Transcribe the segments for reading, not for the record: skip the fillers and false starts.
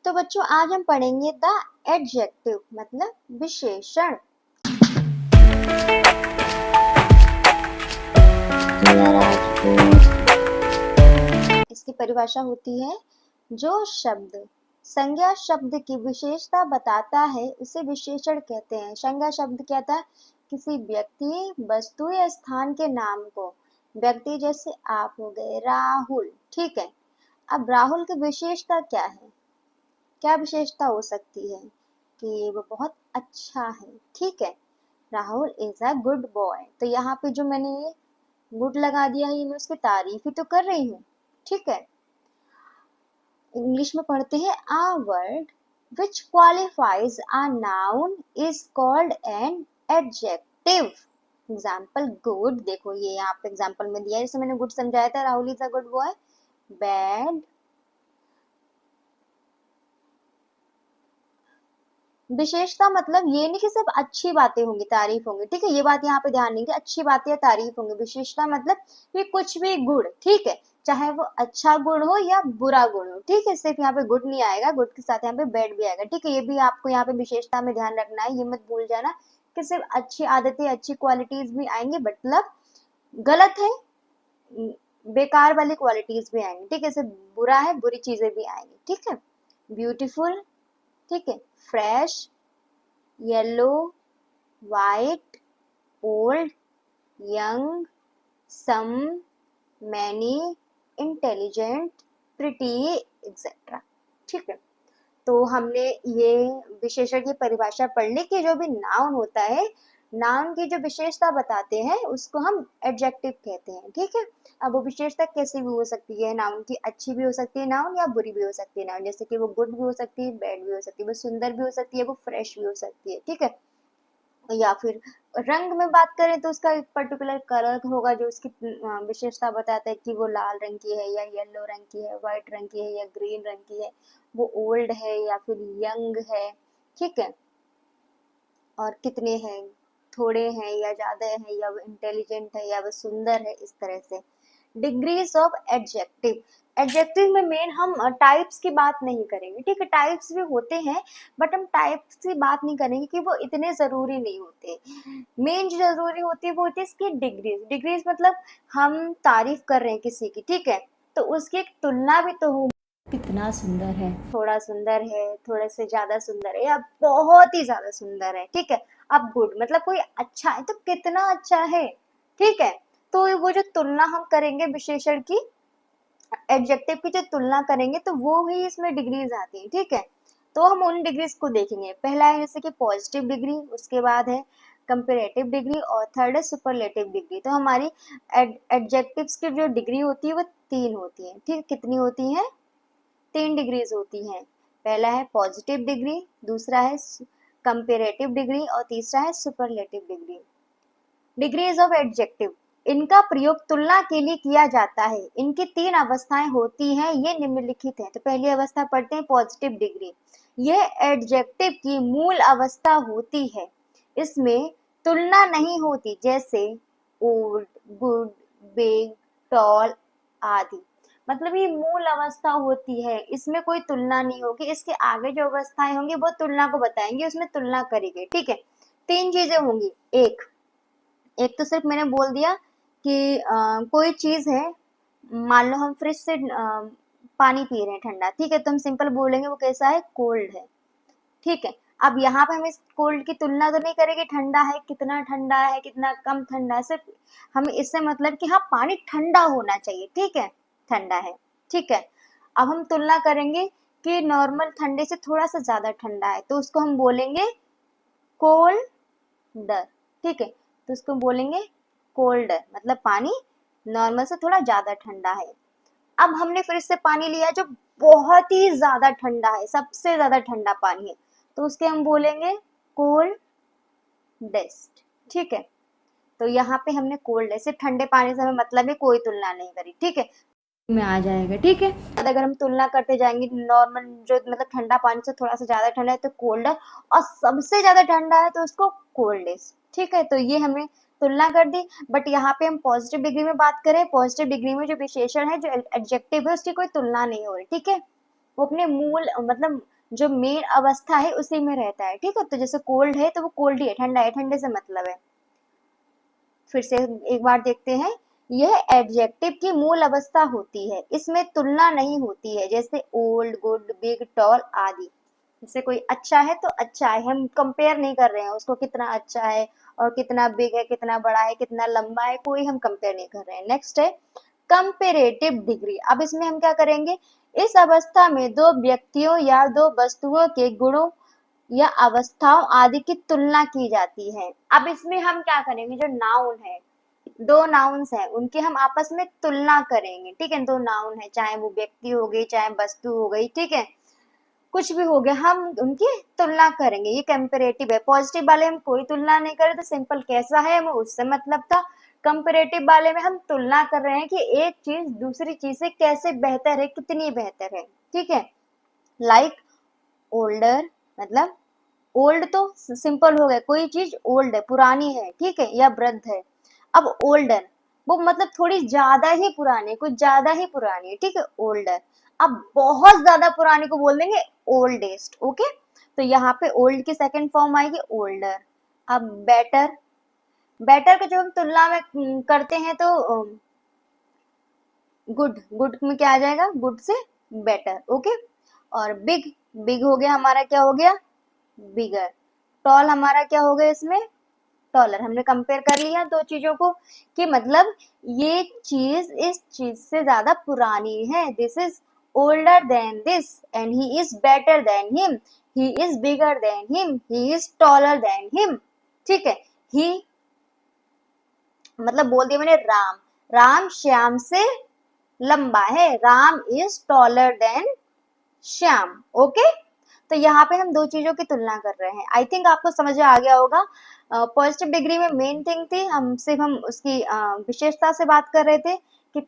तो बच्चों आज हम पढ़ेंगे द एडजेक्टिव मतलब विशेषण। इसकी परिभाषा होती है जो शब्द संज्ञा शब्द की विशेषता बताता है उसे विशेषण कहते हैं। संज्ञा शब्द क्या था? किसी व्यक्ति, वस्तु या स्थान के नाम को। व्यक्ति जैसे आप हो गए राहुल, ठीक है। अब राहुल की विशेषता क्या है? क्या विशेषता हो सकती है? कि वो बहुत अच्छा है, ठीक है। Rahul is a good boy. तो यहाँ पे जो मैंने ये गुड लगा दिया है, ये मैं उसकी तारीफ ही तो कर रही हूँ, ठीक है। इंग्लिश में पढ़ते हैं a word which qualifies a noun is called an adjective। Example good, देखो ये यहाँ पे एग्जाम्पल में दिया है, जैसे मैंने गुड समझाया था, Rahul is a good boy. Bad, विशेषता मतलब ये नहीं कि सिर्फ अच्छी बातें होंगी, तारीफ होंगी, ठीक है। ये बात यहाँ पे ध्यान देंगे, अच्छी बातें या तारीफ होंगी। विशेषता मतलब कि कुछ भी गुण, ठीक है, चाहे वो अच्छा गुण हो या बुरा गुण हो, ठीक है। सिर्फ यहाँ पे गुड नहीं आएगा, गुड के साथ यहाँ पे बैड भी आएगा, ठीक है। ये भी आपको यहाँ पे विशेषता में ध्यान रखना है, ये मत भूल जाना कि सिर्फ अच्छी आदतें, अच्छी क्वालिटीज भी आएंगी, मतलब गलत है, बेकार वाली क्वालिटीज भी आएंगी, ठीक है। सिर्फ बुरा है, बुरी चीजें भी आएंगी, ठीक है। ब्यूटीफुल, ठीक है। Fresh, yellow, white, old, young, some, many, intelligent, pretty, etcetera, ठीक है। तो हमने ये विशेषण की परिभाषा पढ़ ली कि जो भी नाउन होता है, नाउन की जो विशेषता बताते हैं उसको हम एडजेक्टिव कहते हैं, ठीक है। अब वो विशेषता कैसी भी हो सकती है, नाउन की अच्छी भी हो सकती है नाउन, या बुरी भी हो सकती है नाउन। जैसे कि वो गुड भी हो सकती है, बैड भी हो सकती है, वो सुंदर भी हो सकती है, वो फ्रेश भी हो सकती है, ठीक है। या फिर रंग में बात करें तो उसका एक पर्टिकुलर कलर होगा जो उसकी विशेषता बताता है कि वो लाल रंग की है या येलो रंग की है, व्हाइट रंग की है या ग्रीन रंग की है, वो ओल्ड है या फिर यंग है, ठीक है। और कितने हैं, थोड़े हैं या ज्यादा है, या वो इंटेलिजेंट है या वो सुंदर है, इस तरह से। डिग्रीज ऑफ एडजेक्टिव, एडजेक्टिव में मेन हम टाइप्स की बात नहीं करेंगे, ठीक है। टाइप्स भी होते हैं बट हम टाइप्स की बात नहीं करेंगे कि वो इतने जरूरी नहीं होते। मेन जो जरूरी होती है वो होती है इसकी डिग्रीज। डिग्रीज मतलब हम तारीफ कर रहे हैं किसी की, ठीक है, तो उसकी एक तुलना भी तो हो, कितना सुंदर है, थोड़ा सुंदर है, थोड़े से ज्यादा सुंदर है, या बहुत ही ज्यादा सुंदर है, ठीक है। अब गुड मतलब कोई अच्छा है, तो कितना अच्छा है, ठीक है। तो वो जो तुलना हम करेंगे विशेषण की, एडजेक्टिव की जो तुलना करेंगे, तो वो ही इसमें डिग्रीज आती है, ठीक है। तो हम उन डिग्रीज को देखेंगे। पहला है जैसे कि पॉजिटिव डिग्री, उसके बाद है कंपेरेटिव डिग्री, और थर्ड है सुपरलेटिव डिग्री। तो हमारी एडजेक्टिव्स की जो डिग्री होती है वो तीन होती है, ठीक। कितनी होती है? तीन डिग्रीज होती हैं। पहला है पॉजिटिव डिग्री, दूसरा है कंपेरेटिव डिग्री, और तीसरा है superlative degree. Degrees of adjective, इनका प्रयोग तुलना के लिए किया जाता है। इनकी तीन अवस्थाएं होती हैं, ये निम्नलिखित हैं। तो पहली अवस्था पढ़ते हैं पॉजिटिव डिग्री। यह एडजेक्टिव की मूल अवस्था होती है, इसमें तुलना नहीं होती, जैसे ओल्ड, गुड, बिग, टॉल आदि। मतलब ये मूल अवस्था होती है, इसमें कोई तुलना नहीं होगी। इसके आगे जो अवस्थाएं होंगी वो तुलना को बताएंगे, उसमें तुलना करेंगे, ठीक है। तीन चीजें होंगी। एक एक तो सिर्फ मैंने बोल दिया कि कोई चीज है, मान लो हम फ्रिज से पानी पी रहे हैं ठंडा, ठीक है, तो हम सिंपल बोलेंगे वो कैसा है, कोल्ड है, ठीक है। अब यहाँ पे हम इस कोल्ड की तुलना तो नहीं करेंगे, ठंडा है, कितना ठंडा है, कितना कम ठंडा है, सिर्फ हमें इससे मतलब कि हाँ पानी ठंडा होना चाहिए, ठीक है, ठंडा है, ठीक है। अब हम तुलना करेंगे कि नॉर्मल ठंडे से थोड़ा सा ज्यादा ठंडा है, तो उसको हम बोलेंगे कोल्डर, ठीक है। तो उसको बोलेंगे कोल्डर, मतलब पानी नॉर्मल से थोड़ा ज्यादा ठंडा है। अब हमने फिर इससे पानी लिया जो बहुत ही ज्यादा ठंडा है, सबसे ज्यादा ठंडा पानी है, तो उसके हम बोलेंगे कोल्ड डेस्ट, ठीक है। तो यहाँ पे हमने कोल्ड है, सिर्फ ठंडे पानी से हमें मतलब है, कोई तुलना नहीं करी, ठीक है, में आ जाएगा, ठीक है। अगर हम तुलना करते जाएंगे, नॉर्मल जो मतलब ठंडा पानी से थोड़ा सा ज्यादा ठंडा है तो कोल्ड है, और सबसे ज्यादा ठंडा है तो उसको कोल्डेस्ट, ठीक है। तो ये हमने तुलना कर दी। बट यहाँ पे हम पॉजिटिव डिग्री में बात करें, पॉजिटिव डिग्री में जो विशेषण है, जो एडजेक्टिव है, उसकी कोई तुलना नहीं हो रही, ठीक है। वो अपने मूल मतलब जो मेन अवस्था है उसी में रहता है, ठीक है। तो जैसे कोल्ड है तो वो कोल्ड ही है, ठंडा है, ठंडे से मतलब है। फिर से एक बार देखते हैं, यह एडजेक्टिव की मूल अवस्था होती है, इसमें तुलना नहीं होती है, जैसे ओल्ड, गुड, बिग, टॉल आदि। जैसे कोई अच्छा है तो अच्छा है, हम कंपेयर नहीं कर रहे हैं उसको कितना अच्छा है और कितना बिग है, कितना बड़ा है, कितना लंबा है, कोई हम कंपेयर नहीं कर रहे हैं। नेक्स्ट है कंपेरेटिव डिग्री। अब इसमें हम क्या करेंगे, इस अवस्था में दो व्यक्तियों या दो वस्तुओं के गुणों या अवस्थाओं आदि की तुलना की जाती है। अब इसमें हम क्या करेंगे, जो नाउन है, दो नाउन्स हैं उनकी हम आपस में तुलना करेंगे, ठीक है। दो नाउन है, चाहे वो व्यक्ति हो गई चाहे वस्तु हो गई, ठीक है, कुछ भी हो गया, हम उनकी तुलना करेंगे। ये कंपेरेटिव है। पॉजिटिव वाले हम कोई तुलना नहीं करें तो सिंपल कैसा है हमें उससे मतलब था। कंपेरेटिव वाले में हम तुलना कर रहे हैं कि एक चीज दूसरी चीज से कैसे बेहतर है, कितनी बेहतर है, ठीक है। लाइक ओल्डर, मतलब ओल्ड तो सिंपल हो गया, कोई चीज ओल्ड है, पुरानी है, ठीक है, या वृद्ध है। अब ओल्डर वो मतलब थोड़ी ज्यादा ही पुरानी, कुछ ज्यादा ही पुरानी है, ठीक है, ओल्डर। अब बहुत ज्यादा पुरानी को बोल देंगे ओल्डेस्ट, ओके। तो यहाँ पे ओल्ड की सेकंड फॉर्म आएगी ओल्डर। अब बेटर, बेटर को जो हम तुलना में करते हैं तो गुड, गुड में क्या आ जाएगा, गुड से बेटर, ओके। और बिग, बिग हो गया हमारा, क्या हो गया, बिगर। टॉल हमारा क्या हो गया इसमें, टॉलर। हमने कंपेयर कर लिया दो चीजों को कि मतलब ये चीज इस चीज से ज्यादा पुरानी है, this is older than this and he is better than him, he is bigger than him, he is taller than him, ठीक है। ही मतलब बोल दिया मैंने राम, राम श्याम से लंबा है, Ram is taller than Shyam, okay. तो यहाँ पे हम दो चीजों की तुलना कर रहे हैं। आई थिंक आपको समझ आ गया होगा। पॉजिटिव डिग्री में मेन थिंग थी, हम उसकी विशेषता से बात कर रहे थे कि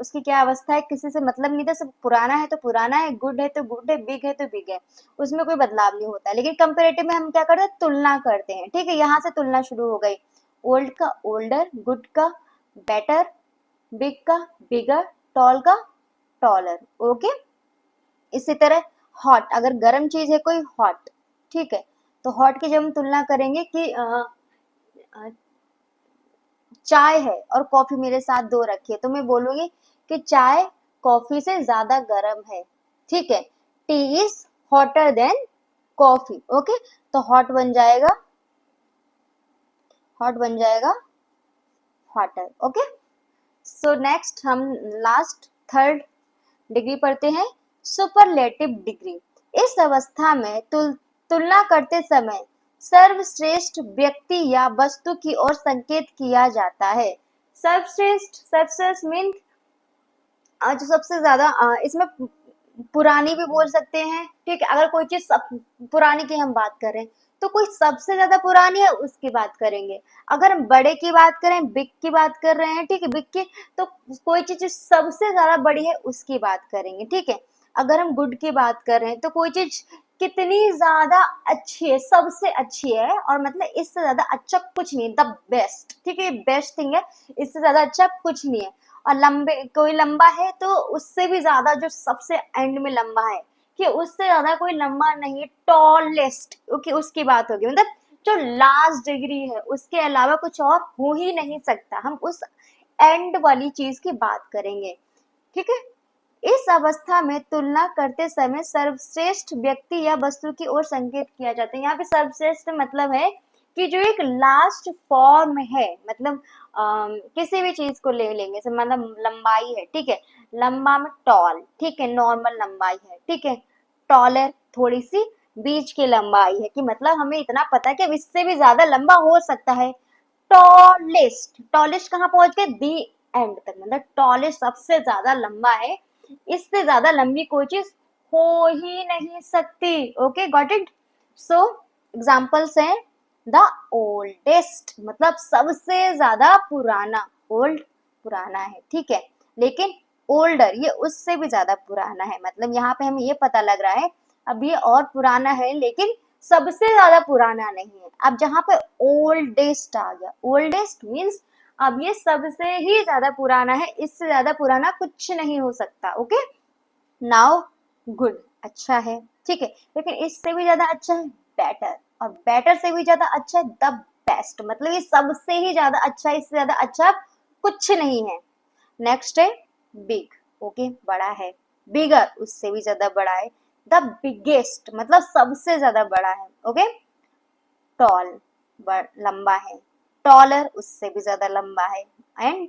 उसकी क्या अवस्था है, किसी से मतलब नहीं था, सब पुराना है तो पुराना है, गुड है तो गुड है, बिग है तो बिग है, उसमें कोई बदलाव नहीं होता है। लेकिन कंपेरेटिव में हम क्या करते हैं, तुलना करते हैं, ठीक है। यहाँ से तुलना शुरू हो गई, ओल्ड का ओल्डर, गुड का बेटर, बिग का बिगर, टॉल का टॉलर, ओके। इसी तरह हॉट, अगर गर्म चीज है कोई हॉट, ठीक है, तो हॉट की जब हम तुलना करेंगे कि चाय है और कॉफी मेरे साथ दो रखी है, तो मैं बोलूंगी कि चाय कॉफी से ज्यादा गर्म है, ठीक है। T is hotter then coffee, okay. तो हॉट बन जाएगा हॉटर, ओके। सो नेक्स्ट हम लास्ट थर्ड डिग्री पढ़ते हैं, सुपरलेटिव डिग्री। इस अवस्था में तुलना करते समय सर्वश्रेष्ठ व्यक्ति या वस्तु की ओर संकेत किया जाता है। सर्वश्रेष्ठ, सर्वश्रेष्ठ मीन जो सबसे ज्यादा, इसमें पुरानी भी बोल सकते हैं, ठीक है। अगर कोई चीज पुरानी की हम बात करें तो कोई सबसे ज्यादा पुरानी है उसकी बात करेंगे। अगर हम बड़े की बात करें, बिग की बात कर रहे हैं, ठीक है, बिग की, तो कोई चीज सबसे ज्यादा बड़ी है उसकी बात करेंगे, ठीक है। अगर हम गुड की बात कर रहे हैं तो कोई चीज कितनी ज्यादा अच्छी है, सबसे अच्छी है, और मतलब इससे ज्यादा अच्छा कुछ नहीं, द बेस्ट, ठीक है, बेस्ट थिंग है, इससे ज्यादा अच्छा कुछ नहीं है। और लंबे, कोई लंबा है तो उससे भी ज्यादा जो सबसे एंड में लंबा है, कि उससे ज्यादा कोई लंबा नहीं है, टॉलेस्ट, ओके, उसकी बात होगी, मतलब जो लास्ट डिग्री है उसके अलावा कुछ और हो ही नहीं सकता, हम उस एंड वाली चीज की बात करेंगे, ठीक है। इस अवस्था में तुलना करते समय सर्वश्रेष्ठ व्यक्ति या वस्तु की ओर संकेत किया जाता है। यहाँ पे सर्वश्रेष्ठ मतलब है कि जो एक लास्ट फॉर्म है, मतलब किसी भी चीज को ले लेंगे, मतलब लंबाई है, ठीक है, लंबा में टॉल, ठीक है, नॉर्मल लंबाई है, ठीक है। टॉलर थोड़ी सी बीच की लंबाई है, कि मतलब हमें इतना पता है कि अब इससे भी ज्यादा लंबा हो सकता है। टॉलेस्ट, टॉलेस्ट कहाँ पहुंच गए, दी एंड तक, मतलब टॉलेस्ट सबसे ज्यादा लंबा है, इससे ज्यादा लंबी कोई चीज हो ही नहीं सकती, okay, got it. So examples हैं, द ओल्डेस्ट मतलब सबसे ज्यादा पुराना, ओल्ड पुराना है, ठीक है, लेकिन ओल्डर ये उससे भी ज्यादा पुराना है, मतलब यहाँ पे हमें ये पता लग रहा है अब ये और पुराना है लेकिन सबसे ज्यादा पुराना नहीं है। अब जहां पे ओल्डेस्ट आ गया, ओल्डेस्ट मीन्स अब ये सबसे ही ज्यादा पुराना है, इससे ज्यादा पुराना कुछ नहीं हो सकता, ओके। नाउ गुड अच्छा है, ठीक है, लेकिन इससे भी ज्यादा अच्छा है बेटर, और बेटर से भी ज्यादा अच्छा है द बेस्ट, मतलब ये सबसे ही ज्यादा अच्छा है, इससे ज्यादा अच्छा कुछ नहीं है। नेक्स्ट है बिग, ओके बड़ा है, बिगर उससे भी ज्यादा बड़ा है, द बिगेस्ट मतलब सबसे ज्यादा बड़ा है, ओके। टॉल लंबा है, टॉलर उससे भी ज्यादा लंबा है, एंड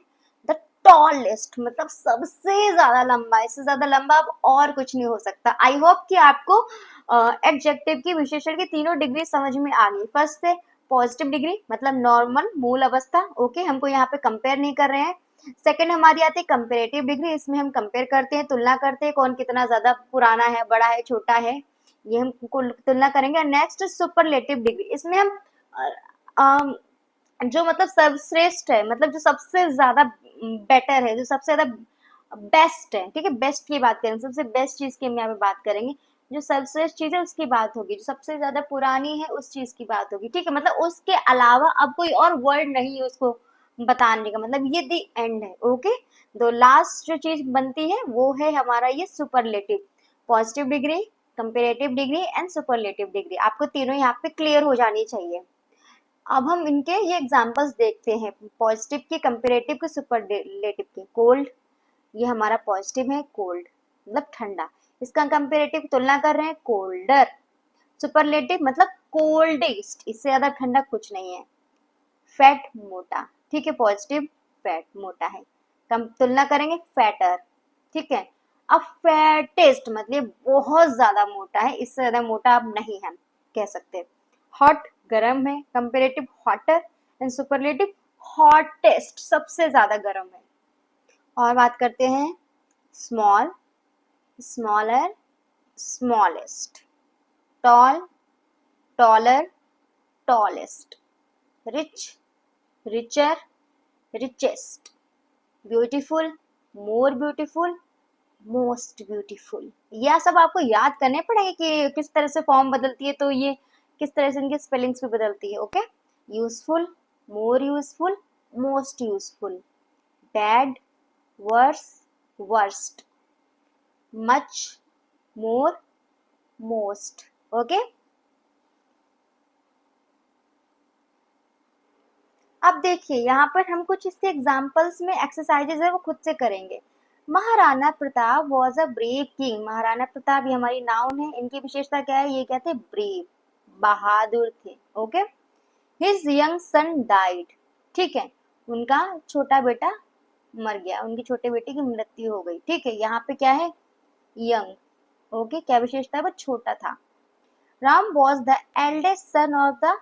द टॉलेस्ट मतलब सबसे ज्यादा लंबा, इससे ज्यादा लंबा अब और कुछ नहीं हो सकता। आई होप कि आपको एडजेक्टिव की विशेषण की तीनों डिग्री समझ में आ गई। फर्स्ट है पॉजिटिव डिग्री मतलब नॉर्मल मूल अवस्था, ओके हमको यहाँ पे कंपेयर नहीं कर रहे हैं। सेकंड हमारी आती है कंपेरेटिव डिग्री, इसमें हम कंपेयर करते हैं, तुलना करते हैं कौन कितना ज्यादा पुराना है, बड़ा है, छोटा है, ये हम तुलना करेंगे। नेक्स्ट सुपरलेटिव डिग्री, इसमें हम अम, जो मतलब सर्वश्रेष्ठ है, मतलब जो सबसे ज्यादा बेटर है, जो सबसे ज्यादा बेस्ट है, ठीक है, बेस्ट की बात करेंगे, सबसे बेस्ट चीज की हम यहाँ पे बात करेंगे, जो सर्वश्रेष्ठ चीज है उसकी बात होगी, जो सबसे ज्यादा पुरानी है उस चीज की बात होगी, ठीक है, मतलब उसके अलावा अब कोई और वर्ड नहीं है उसको बताने का, मतलब ये दी एंड है, ओके। तो लास्ट जो चीज बनती है वो है हमारा ये superlative, positive degree, comparative degree and superlative degree, आपको तीनों यहाँ पे क्लियर हो जानी चाहिए। अब हम इनके ये एग्जांपल्स देखते हैं, पॉजिटिव के, कंपेरेटिव के, सुपरलेटिव के। कोल्ड, ये हमारा पॉजिटिव है, कोल्ड मतलब ठंडा, इसका कंपेरेटिव तुलना कर रहे हैं, कोल्डर। सुपरलेटिव मतलब कोल्डेस्ट, इससे ज्यादा ठंडा कुछ नहीं है। फैट मोटा, ठीक है, पॉजिटिव फैट मोटा है, कम तुलना करेंगे फैटर, ठीक है। अब फैटेस्ट मतलब बहुत ज्यादा मोटा है, इससे ज्यादा मोटा अब नहीं हम कह सकते। हॉट गर्म है, comparative hotter and superlative hottest सबसे ज्यादा गर्म है। और बात करते हैं small, smaller, smallest, tall, taller, tallest, rich, richer, richest, beautiful, more beautiful, most beautiful. यह सब आपको याद करने पड़ेंगे कि किस तरह से फॉर्म बदलती है, तो ये किस तरह से इनकी स्पेलिंग्स भी बदलती है, okay. Useful, more useful, most useful, bad, worse, worst, much, more, most, okay. अब देखिए यहाँ पर हम कुछ इसके एग्जाम्पल्स में एक्सरसाइजेज है वो खुद से करेंगे। Maharana Pratap was a brave king, Maharana Pratap ये हमारी नाउन है, इनकी विशेषता क्या है, ये क्या थे, ब्रेव, बहादुर थे, okay. His young son died, ठीक है, उनका छोटा बेटा मर गया, उनकी छोटे बेटे की मृत्यु हो गई, ठीक है, यहाँ पे क्या है, यंग, ओके, क्या विशेषता है, वो छोटा था। Ram was the eldest son of the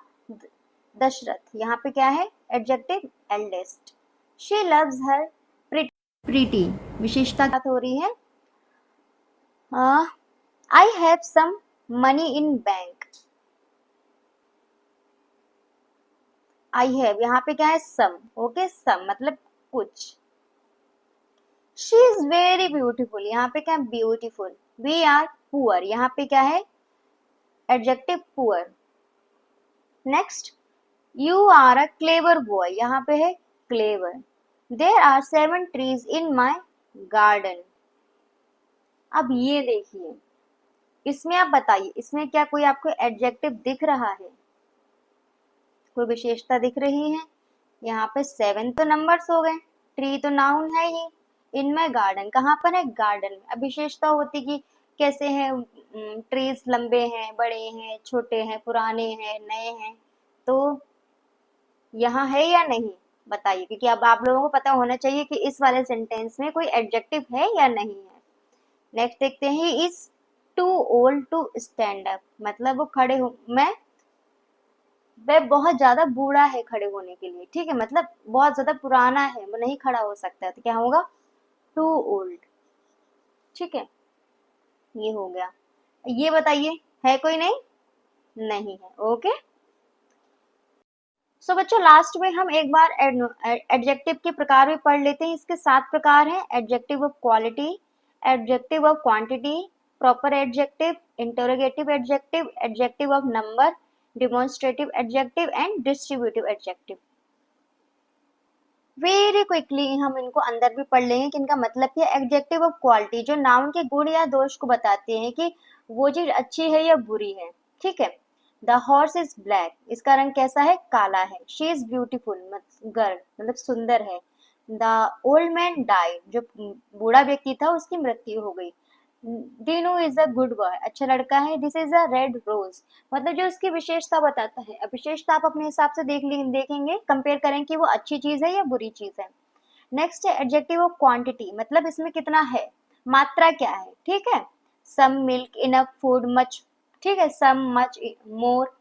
Dasharath, यहाँ पे क्या है, adjective eldest. She loves her pretty, विशेषता बात हो रही है। I have some money in bank, I have यहाँ पे क्या है, सम, ओके, सम मतलब कुछ। शी इज वेरी ब्यूटीफुल, यहाँ पे क्या है, ब्यूटीफुल। वी आर पुअर, यहाँ पे क्या है, adjective poor. Next, you are a clever boy, यहाँ पे है clever. There are 7 trees in my garden. अब ये देखिए, इसमें आप बताइए, इसमें क्या कोई आपको एडजेक्टिव दिख रहा है, कोई विशेषता दिख रही है? यहाँ पे 7 तो नंबर्स हो गए, ट्री तो नाउन है ही, इन माई गार्डन कहाँ पर है, गार्डन में। अब विशेषता होती कि कैसे हैं, ट्रीज लंबे हैं, बड़े हैं, छोटे हैं, पुराने हैं, नए हैं, तो यहाँ है या नहीं बताइए, क्योंकि अब आप लोगों को पता होना चाहिए कि इस वाले सेंटेंस में कोई एडजेक्टिव है या नहीं है। नेक्स्ट देखते हैं, is too old to stand up, मतलब वो खड़े हो, वह बहुत ज्यादा बूढ़ा है खड़े होने के लिए, ठीक है, मतलब बहुत ज्यादा पुराना है, वो नहीं खड़ा हो सकता है, तो क्या होगा, टू ओल्ड, ठीक है, ये हो गया। ये बताइए है कोई, नहीं, नहीं है, ओके। सो बच्चों लास्ट में हम एक बार एडजेक्टिव के प्रकार भी पढ़ लेते हैं। इसके 7 प्रकार हैं, adjective of quality, adjective of quantity, proper adjective, interrogative adjective, adjective of number, demonstrative adjective and distributive adjective. Very quickly हम इनको अंदर भी पढ़ लेंगे कि इनका मतलब क्या है। एडजेक्टिव ऑफ क्वालिटी जो नाउन के गुण या दोष को बताते हैं कि वो चीज अच्छी है या बुरी है, ठीक है। द हॉर्स इज ब्लैक, इसका रंग कैसा है, काला है। शी इज ब्यूटीफुल, गर्ल मतलब सुंदर है। द ओल्ड मैन डाइड, जो बूढ़ा व्यक्ति था उसकी मृत्यु हो गई। Dinu is a good boy, अच्छा लड़का है। This is a red rose, मतलब जो उसकी विशेषता बताता है। अब विशेषता आप अपने हिसाब से देखेंगे, कंपेयर करें कि वो अच्छी चीज है या बुरी चीज है। नेक्स्ट है एडजेक्टिव ऑफ क्वांटिटी, मतलब इसमें कितना है, मात्रा क्या है, ठीक है। Some milk, enough food, much, ठीक है। सम, मच, मोर,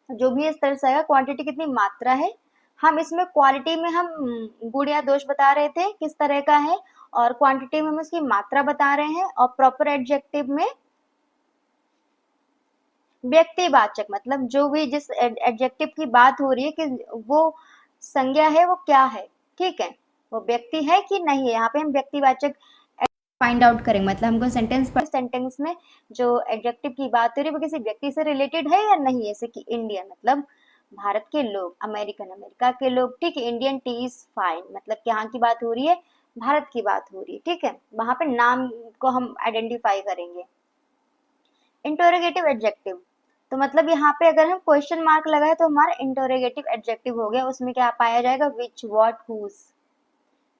जो भी इस तरह से आएगा। क्वांटिटी कितनी, मात्रा है। हम इसमें क्वालिटी में हम गुण या दोष बता रहे थे किस तरह का है, और क्वांटिटी में हम उसकी मात्रा बता रहे हैं, और प्रॉपर एडजेक्टिव में व्यक्तिवाचक, मतलब जो भी जिस एडजेक्टिव की बात हो रही है कि वो संज्ञा है वो क्या है, ठीक है। वो व्यक्ति है कि नहीं है, यहाँ पे हम व्यक्तिवाचक फाइंड आउट करेंगे। मतलब हमको सेंटेंस में जो एडजेक्टिव की बात हो रही है वो किसी व्यक्ति से रिलेटेड है या नहीं है। जैसे कि इंडियन मतलब भारत के लोग, अमेरिकन अमेरिका के लोग, ठीक है। इंडियन टी इज फाइन, मतलब यहाँ की बात हो रही है, भारत की बात हो रही है, ठीक है। वहां पे नाम को हम आइडेंटिफाई करेंगे। इंटरोगेटिव एडजेक्टिव, तो मतलब यहाँ पे अगर हम क्वेश्चन मार्क लगाए तो हमारा इंटरोगेटिव एडजेक्टिव हो गया। उसमें क्या पाया जाएगा, विच, व्हाट, हुज।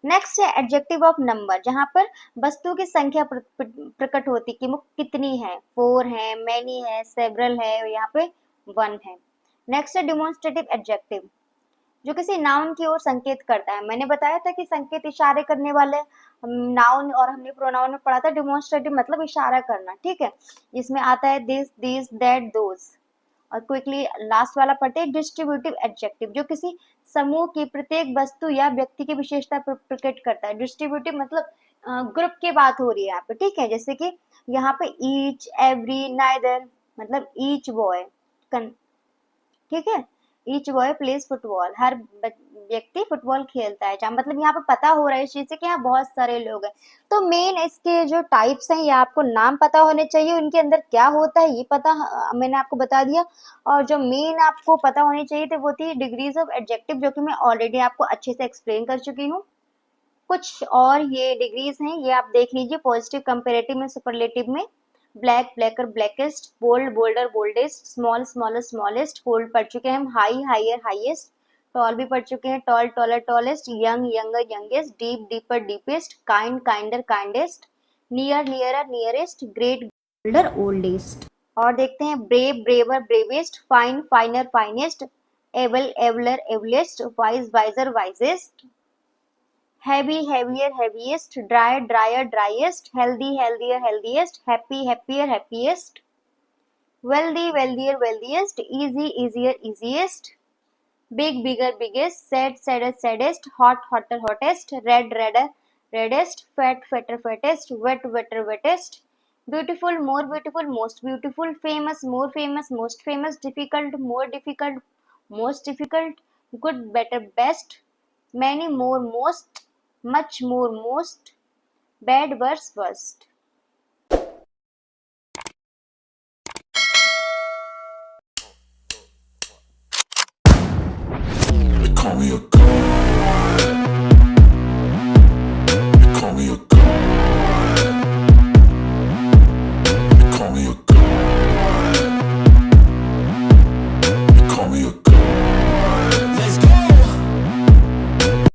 नेक्स्ट है एडजेक्टिव ऑफ नंबर, जहां पर वस्तु की संख्या प्रकट होती कि वो कितनी है। फोर है, मैनी है, सेवरल है, यहाँ पे वन है। नेक्स्ट है डिमोन्स्ट्रेटिव एडजेक्टिव, जो किसी नाउन की ओर संकेत करता है। मैंने बताया था कि संकेत इशारे करने वाले नाउन, और हमने प्रोनाउन में पढ़ा था डिमोन्स्ट्रेटिव मतलब इशारा करना, ठीक है। इसमें आता है दिस, दिस, दैट, दोज। और क्विकली लास्ट वाला पढ़ते हैं डिस्ट्रीब्यूटिव एडजेक्टिव, जो किसी समूह की प्रत्येक वस्तु या व्यक्ति की विशेषता प्रकट करता है। डिस्ट्रीब्यूटिव मतलब ग्रुप की बात हो रही है यहाँ पे, ठीक है। जैसे कि यहाँ पे ईच, एवरी, नाइदर, मतलब ईच बॉय, ठीक है। ईच बॉय प्लेज फुटबॉल, हर व्यक्ति फुटबॉल खेलता है। मतलब यहाँ पे पता हो रहा है इस चीज से कि यहाँ बहुत सारे लोग हैं। तो मेन इसके जो टाइप्स हैं ये आपको नाम पता होने चाहिए, उनके अंदर क्या होता है ये पता, मैंने आपको बता दिया। और जो मेन आपको पता होनी चाहिए थे वो थी डिग्रीज ऑफ एडजेक्टिव, जो कि मैं ऑलरेडी आपको अच्छे से एक्सप्लेन कर चुकी हूँ। कुछ और ये डिग्रीज हैं, ये आप देख लीजिए। पॉजिटिव, कंपेरेटिव में, सुपरलेटिव में। Black, blacker, blackest. Bold, bolder, boldest. Small, smaller, smallest. Cold पढ़ चुके हैं हम। High, higher, highest. टॉल भी पढ़ चुके हैं। Tall, taller, tallest. Young, younger, youngest. Deep, deeper, deepest. Kind, kinder, kindest. Near, nearer, nearest. Great, older, oldest. और देखते हैं brave, braver, bravest. Fine, finer, finest. Able, abler, ablest. Wise, wiser, wisest. heavy, heavier, heaviest, dry, drier, driest, healthy, healthier, healthiest, happy, happier, happiest, wealthy, wealthier, wealthiest, easy, easier, easiest, big, bigger, biggest, sad, saddest, saddest, hot, hotter, hottest, red, redder, reddest, fat, fatter, fattest, wet, wetter, wettest, beautiful, more beautiful, most beautiful, famous, more famous, most famous, difficult, more difficult, most difficult, good, better, best, many, more, most, much more, most, bad, worse, worst.